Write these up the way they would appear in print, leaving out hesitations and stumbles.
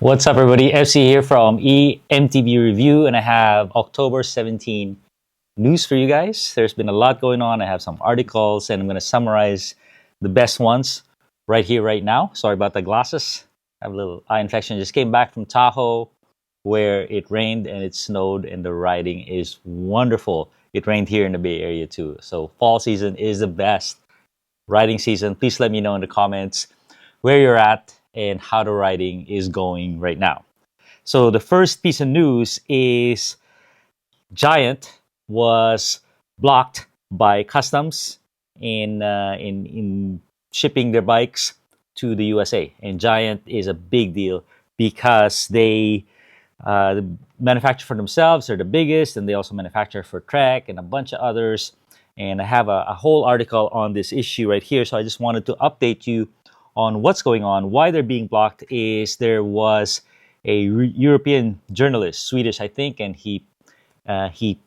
What's up, everybody? FC here from E-MTB Review, and I have October 17 news for you guys. There's been a lot going on. I have some articles, and I'm going to summarize the best ones right here, right now. Sorry about the glasses. I have a little eye infection. Just came back from Tahoe, where it rained and it snowed, and the riding is wonderful. It rained here in the Bay Area too. So fall season is the best riding season. Please let me know in the comments where you're at and how the riding is going right now. So the first piece of news is Giant was blocked by customs in shipping their bikes to the USA. And Giant is a big deal because they manufacture for themselves. They're the biggest, and they also manufacture for Trek and a bunch of others. And I have a whole article on this issue right here. So I just wanted to update you on what's going on. Why they're being blocked is there was a European journalist, Swedish I think, and he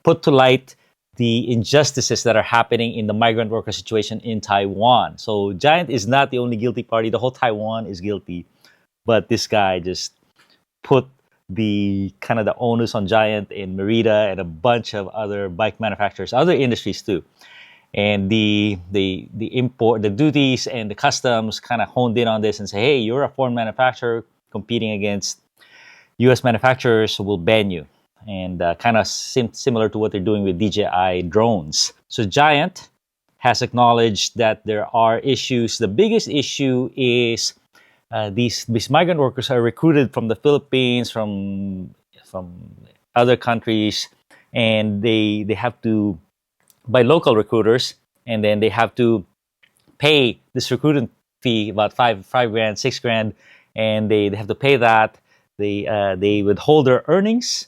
put to light the injustices that are happening in the migrant worker situation in Taiwan. So Giant is not the only guilty party. The whole Taiwan is guilty. But this guy just put the kind of the onus on Giant and Merida and a bunch of other bike manufacturers, other industries too. And the import, the duties and the customs kind of honed in on this and say, hey, you're a foreign manufacturer competing against U.S. manufacturers, so we'll ban you. And kind of similar to what they're doing with DJI drones. So Giant has acknowledged that there are issues. The biggest issue is these migrant workers are recruited from the Philippines, from other countries, and they have to by local recruiters, and then they have to pay this recruitment fee about five grand, 6 grand, and they have to pay that. They withhold their earnings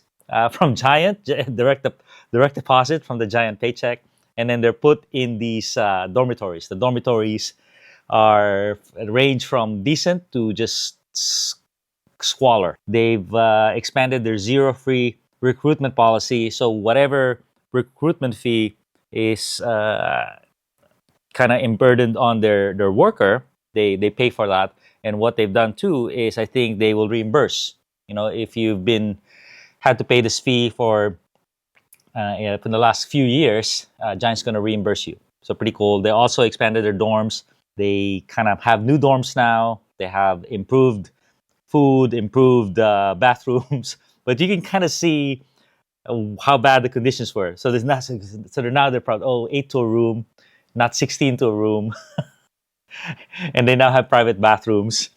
from Giant, direct deposit from the Giant paycheck, and then they're put in these dormitories. The dormitories range from decent to just squalor. They've expanded their zero-free recruitment policy, so whatever recruitment fee is kind of burdened on their worker, they pay for that. And what they've done too is I think they will reimburse. You know, if you've had to pay this fee for the last few years, Giant's going to reimburse you. So pretty cool. They also expanded their dorms. They kind of have new dorms now. They have improved food, improved bathrooms, but you can kind of see how bad the conditions were. So they're proud. Oh, 8 to a room, not 16 to a room, and they now have private bathrooms.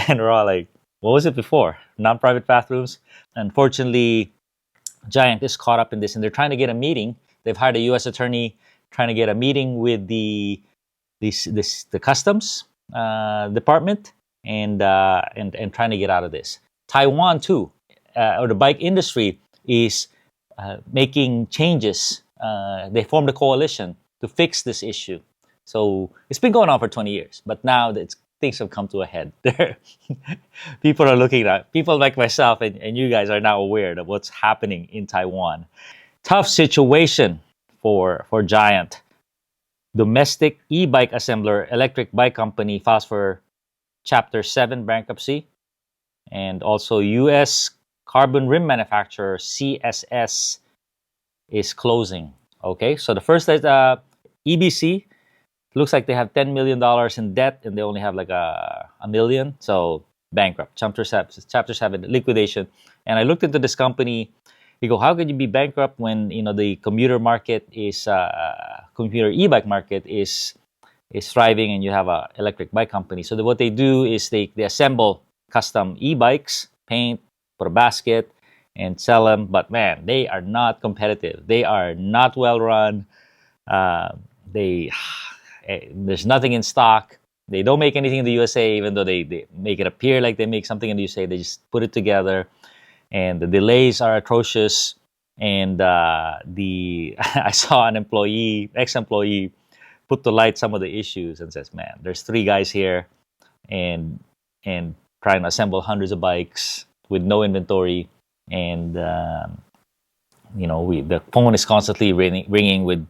And we're all like, what was it before? Non-private bathrooms. Unfortunately, Giant is caught up in this, and they're trying to get a meeting. They've hired a U.S. attorney trying to get a meeting with the customs department and trying to get out of this. Taiwan too, or the bike industry is making changes. They formed a coalition to fix this issue. So it's been going on for 20 years, but now things have come to a head. People are looking at people like myself and you guys are now aware of what's happening in Taiwan. Tough situation for Giant. Domestic e-bike assembler, electric bike company files for Chapter 7 bankruptcy, and also U.S. carbon rim manufacturer CSS is closing. Okay, so the first is EBC. Looks like they have $10 million in debt and they only have like a million. So bankrupt. Chapter 7 liquidation. And I looked into this company. You go, how could you be bankrupt when the commuter market is commuter e-bike market is thriving and you have a electric bike company? So what they do is they assemble custom e-bikes, paint, put a basket, and sell them. But man, they are not competitive. They are not well run. There's nothing in stock. They don't make anything in the USA, even though they make it appear like they make something in the USA. They just put it together, and the delays are atrocious. And I saw an ex-employee, put to light some of the issues and says, "Man, there's 3 guys here, and trying to assemble hundreds of bikes with no inventory, and the phone is constantly ringing with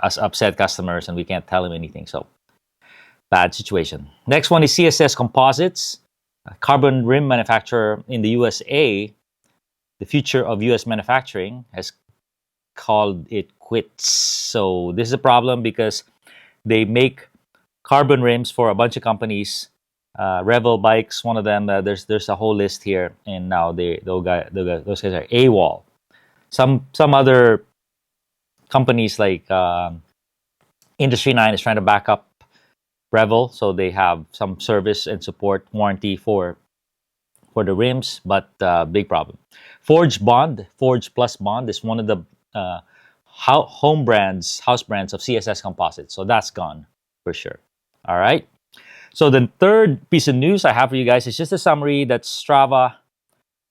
us upset customers, and we can't tell them anything." So bad situation. Next one is CSS Composites. carbon rim manufacturer in the USA, the future of US manufacturing, has called it quits. So this is a problem because they make carbon rims for a bunch of companies. Revel Bikes, one of them. There's a whole list here, and now those guys are AWOL. Some other companies like Industry 9 is trying to back up Revel, so they have some service and support warranty for the rims, but big problem. Forge+Bond is one of the house brands of CSS Composites, so that's gone for sure. All right. So the third piece of news I have for you guys is just a summary that Strava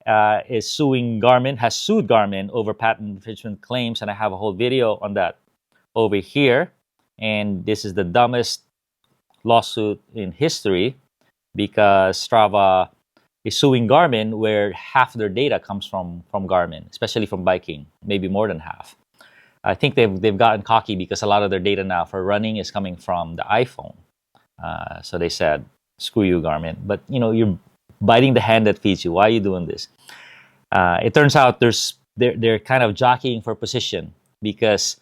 has sued Garmin over patent infringement claims, and I have a whole video on that over here. And this is the dumbest lawsuit in history because Strava is suing Garmin, where half their data comes from Garmin, especially from biking, maybe more than half. I think they've gotten cocky because a lot of their data now for running is coming from the iPhone. So they said, "Screw you, Garmin." But you're biting the hand that feeds you. Why are you doing this? It turns out they're kind of jockeying for position because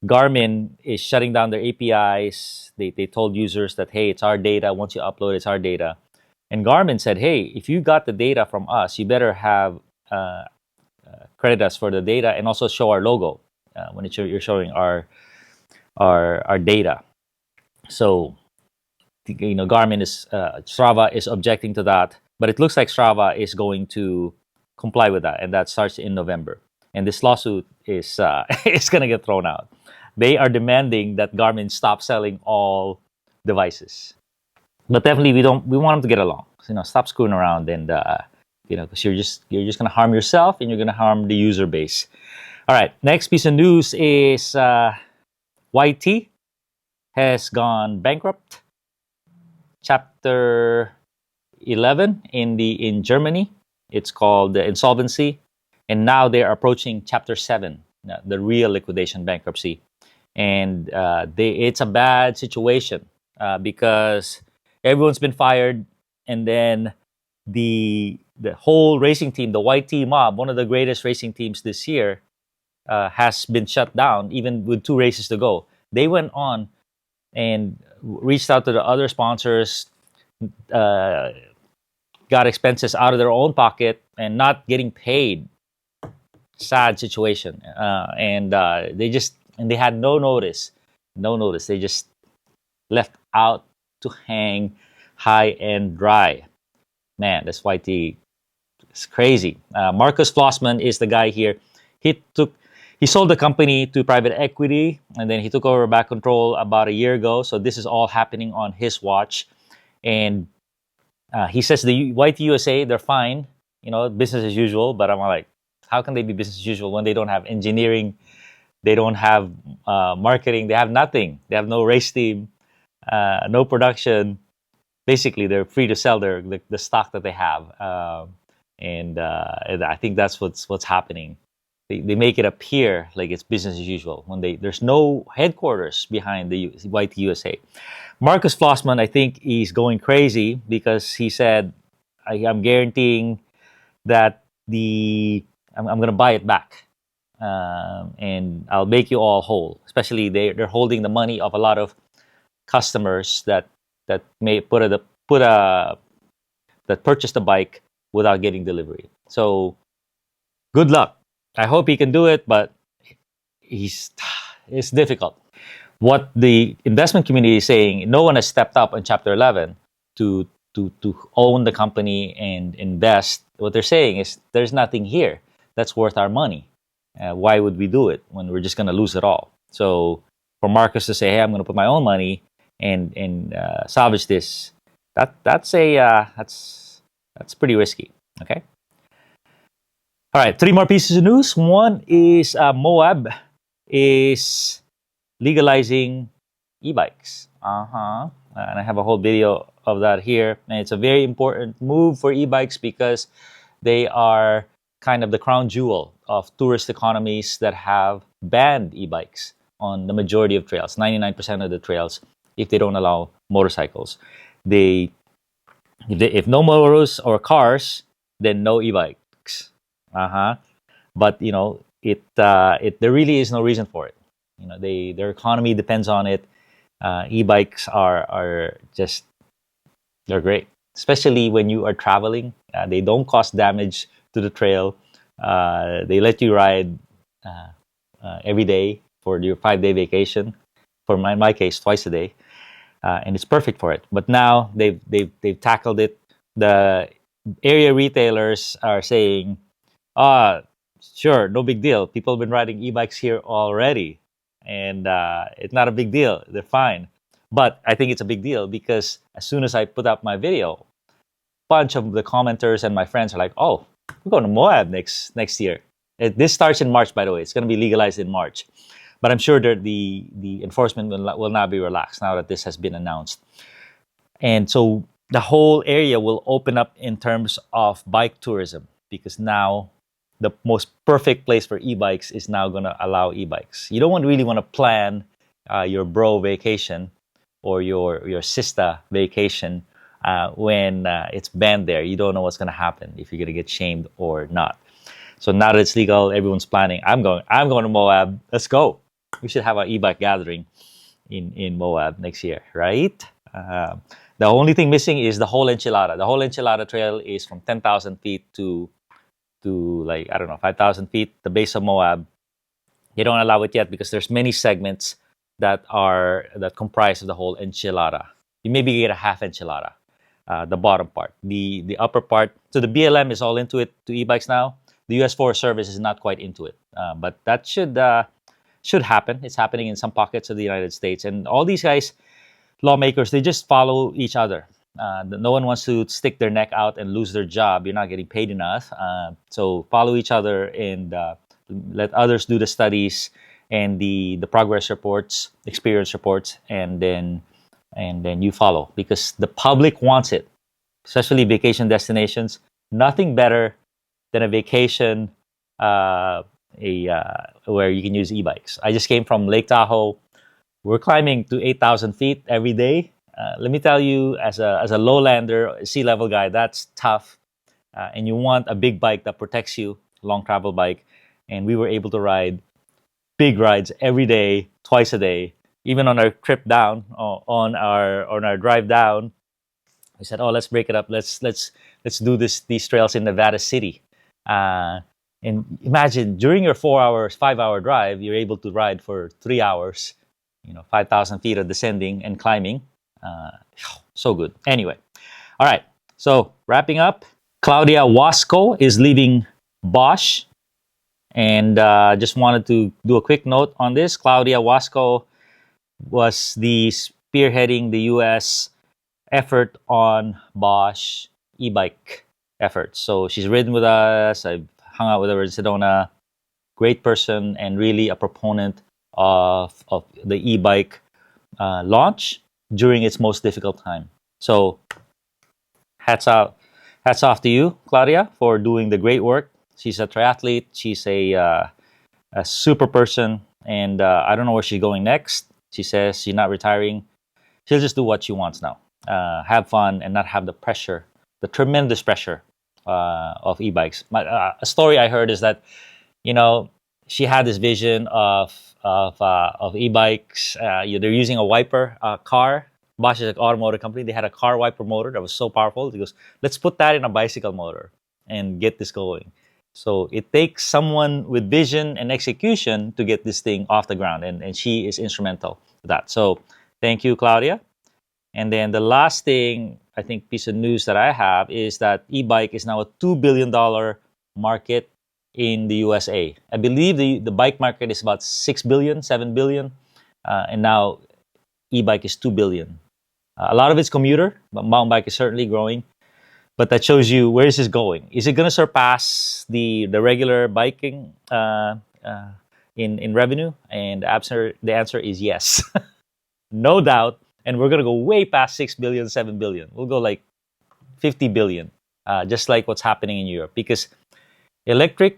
Garmin is shutting down their APIs. They told users that, hey, it's our data. Once you upload, it's our data. And Garmin said, hey, if you got the data from us, you better have credit us for the data and also show our logo when you're showing our data. So, Strava is objecting to that, but it looks like Strava is going to comply with that, and that starts in November. And this lawsuit is is going to get thrown out. They are demanding that Garmin stop selling all devices. But definitely, we want them to get along. Stop screwing around, and because you're just going to harm yourself and you're going to harm the user base. All right, next piece of news is YT has gone bankrupt. Chapter 11 in Germany. It's called the insolvency, and now they are approaching Chapter 7, the real liquidation bankruptcy. And it's a bad situation because everyone's been fired, and then the whole racing team, the YT Moab, one of the greatest racing teams this year, has been shut down, even with 2 races to go. They went on and reached out to the other sponsors, got expenses out of their own pocket, and not getting paid. Sad situation. And they had no notice. They just left out to hang high and dry. Man, that's YT. It's crazy. Marcus Flossman is the guy here. He sold the company to private equity, and then he took over back control about a year ago. So this is all happening on his watch. And he says the YT USA, they're fine, business as usual. But I'm like, how can they be business as usual when they don't have engineering, they don't have marketing, they have nothing, they have no race team, no production. Basically, they're free to sell the stock that they have, and I think that's what's happening. They make it appear like it's business as usual when there's no headquarters behind the YT USA. Marcus Flossman, I think he's going crazy because he said, I'm guaranteeing that I'm going to buy it back, and I'll make you all whole. Especially they're holding the money of a lot of customers that may that purchased the bike without getting delivery. So good luck. I hope he can do it, but it's difficult. What the investment community is saying, no one has stepped up in Chapter 11 to own the company and invest. What they're saying is there's nothing here that's worth our money. Why would we do it when we're just going to lose it all? So for Marcus to say, hey, I'm going to put my own money and salvage this, that's pretty risky. Okay. All right, 3 more pieces of news. One is Moab is legalizing e-bikes. And I have a whole video of that here. And it's a very important move for e-bikes because they are kind of the crown jewel of tourist economies that have banned e-bikes on the majority of trails, 99% of the trails, if they don't allow motorcycles. They If no motors or cars, then no e-bikes. Uh-huh. But there really is no reason for it. Their economy depends on it. E-bikes are just, they're great, especially when you are traveling. They don't cause damage to the trail. They let you ride uh, every day for your 5 day vacation. For my case, twice a day, and it's perfect for it. But now they've tackled it. The area retailers are saying, ah, sure, no big deal. People have been riding e-bikes here already, and it's not a big deal. They're fine. But I think it's a big deal because as soon as I put up my video, bunch of the commenters and my friends are like, "Oh, we're going to Moab next year." This starts in March, by the way. It's going to be legalized in March, but I'm sure that the enforcement will not be relaxed now that this has been announced. And so the whole area will open up in terms of bike tourism because now the most perfect place for e-bikes is now going to allow e-bikes. You don't really want to plan your bro vacation or your sister vacation when it's banned there. You don't know what's going to happen, if you're going to get shamed or not. So now that it's legal, everyone's planning. I'm going to Moab. Let's go. We should have an e-bike gathering in Moab next year, right? The only thing missing is the whole enchilada. The whole enchilada trail is from 10,000 feet to like, I don't know, 5,000 feet. The base of Moab. They don't allow it yet because there's many segments that comprise of the whole enchilada. You maybe get a half enchilada, the bottom part. The upper part. So the BLM is all into it to e-bikes now. The U.S. Forest Service is not quite into it, but that should happen. It's happening in some pockets of the United States, and all these guys, lawmakers, they just follow each other. No one wants to stick their neck out and lose their job. You're not getting paid enough, so follow each other and let others do the studies and the progress reports, experience reports, and then you follow because the public wants it, especially vacation destinations. Nothing better than a vacation where you can use e-bikes. I just came from Lake Tahoe. We're climbing to 8,000 feet every day. Let me tell you, as a lowlander, sea level guy, that's tough. And you want a big bike that protects you, long travel bike. And we were able to ride big rides every day, twice a day. Even on our trip down, on our drive down, we said, "Oh, let's break it up. Let's do these trails in Nevada City." And imagine during your 4 hour, 5 hour drive, you're able to ride for 3 hours. 5,000 feet of descending and climbing. So good. Anyway, all right. So wrapping up, Claudia Wasko is leaving Bosch. And just wanted to do a quick note on this. Claudia Wasko was the spearheading the U.S. effort on Bosch e-bike efforts. So she's ridden with us. I've hung out with her in Sedona. Great person and really a proponent of the e-bike launch during its most difficult time. So hats off to you, Claudia, for doing the great work. She's a triathlete. She's a super person, and I don't know where she's going next. She says she's not retiring. She'll just do what she wants now. Have fun and not have the pressure, the tremendous pressure of e-bikes. A story I heard is that, she had this vision of e-bikes. They're using a wiper car. Bosch is an automotive company. They had a car wiper motor that was so powerful. He goes, let's put that in a bicycle motor and get this going. So it takes someone with vision and execution to get this thing off the ground, and she is instrumental to that. So thank you, Claudia. And then the last thing, I think, piece of news that I have is that e-bike is now a $2 billion market in the USA. I believe the bike market is about 6 billion, 7 billion, and now e-bike is 2 billion. A lot of it's commuter, but mountain bike is certainly growing. But that shows you, where is this going? Is it going to surpass the regular biking in revenue? And the answer is yes, no doubt. And we're going to go way past 6 billion, 7 billion. We'll go like 50 billion, just like what's happening in Europe. Because electric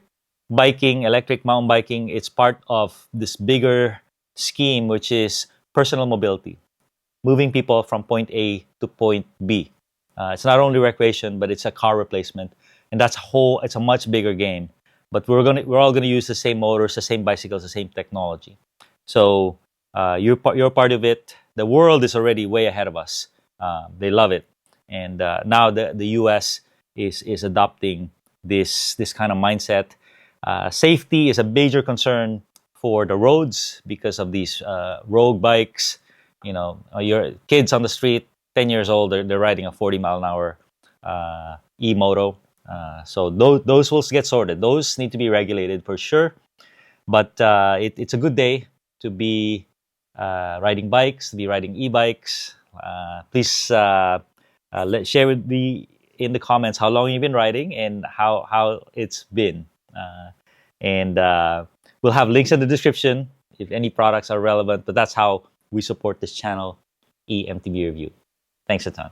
biking, electric mountain biking, it's part of this bigger scheme, which is personal mobility, moving people from point A to point B. It's not only recreation, but it's a car replacement, and that's a whole. It's a much bigger game. But we're all gonna use the same motors, the same bicycles, the same technology. So you're part of it. The world is already way ahead of us. They love it, and now the U.S. is adopting this kind of mindset. Safety is a major concern for the roads because of these rogue bikes. Your kids on the street, 10 years old, they're riding a 40-mile-an-hour e-moto. So those will get sorted. Those need to be regulated for sure. But it's a good day to be riding bikes, to be riding e-bikes. Please share with me in the comments how long you've been riding and how it's been. And we'll have links in the description if any products are relevant. But that's how we support this channel, E-MTB Review. Thanks a ton.